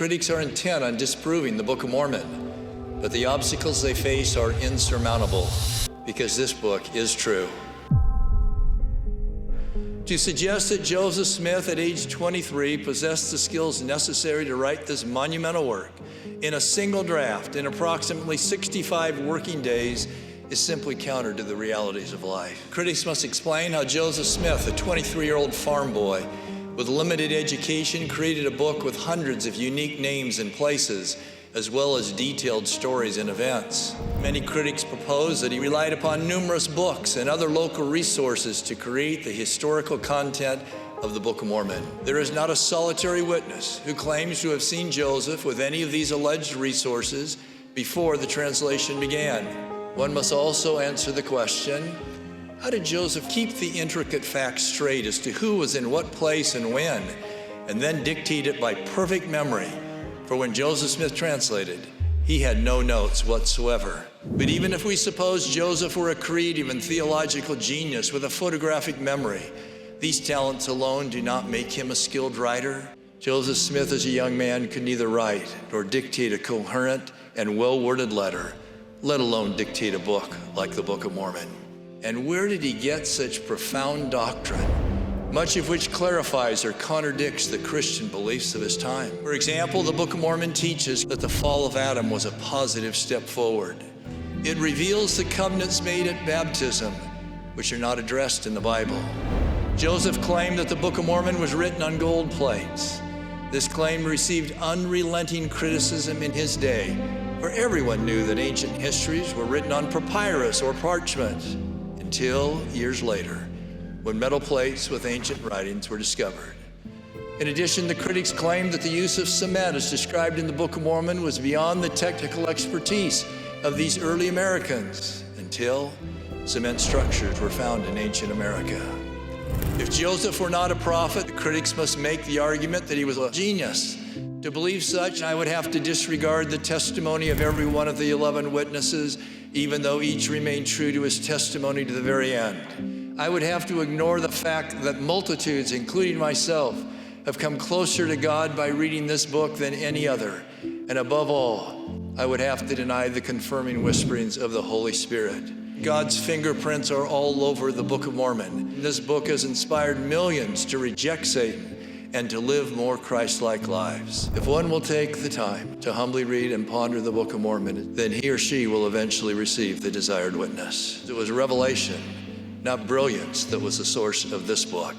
critics are intent on disproving the Book of Mormon, but the obstacles they face are insurmountable because this book is true. To suggest that Joseph Smith at age 23 possessed the skills necessary to write this monumental work in a single draft in approximately 65 working days is simply counter to the realities of life. Critics must explain how Joseph Smith, a 23-year-old farm boy with limited education, created a book with hundreds of unique names and places, as well as detailed stories and events. Many critics propose that he relied upon numerous books and other local resources to create the historical content of the Book of Mormon. There is not a solitary witness who claims to have seen Joseph with any of these alleged resources before the translation began. One must also answer the question, how did Joseph keep the intricate facts straight as to who was in what place and when, and then dictate it by perfect memory? For when Joseph Smith translated, he had no notes whatsoever. But even if we suppose Joseph were a creative and theological genius with a photographic memory, these talents alone do not make him a skilled writer. Joseph Smith as a young man could neither write nor dictate a coherent and well-worded letter, let alone dictate a book like the Book of Mormon. And where did he get such profound doctrine, much of which clarifies or contradicts the Christian beliefs of his time? For example, the Book of Mormon teaches that the fall of Adam was a positive step forward. It reveals the covenants made at baptism, which are not addressed in the Bible. Joseph claimed that the Book of Mormon was written on gold plates. This claim received unrelenting criticism in his day, where everyone knew that ancient histories were written on papyrus or parchment, until years later, when metal plates with ancient writings were discovered. In addition, the critics claimed that the use of cement as described in the Book of Mormon was beyond the technical expertise of these early Americans, until cement structures were found in ancient America. If Joseph were not a prophet, the critics must make the argument that he was a genius. To believe such, I would have to disregard the testimony of every one of the 11 witnesses, even though each remained true to his testimony to the very end. I would have to ignore the fact that multitudes, including myself, have come closer to God by reading this book than any other. And above all, I would have to deny the confirming whisperings of the Holy Spirit. God's fingerprints are all over the Book of Mormon. This book has inspired millions to reject Satan and to live more Christ-like lives. If one will take the time to humbly read and ponder the Book of Mormon, then he or she will eventually receive the desired witness. It was revelation, not brilliance, that was the source of this book.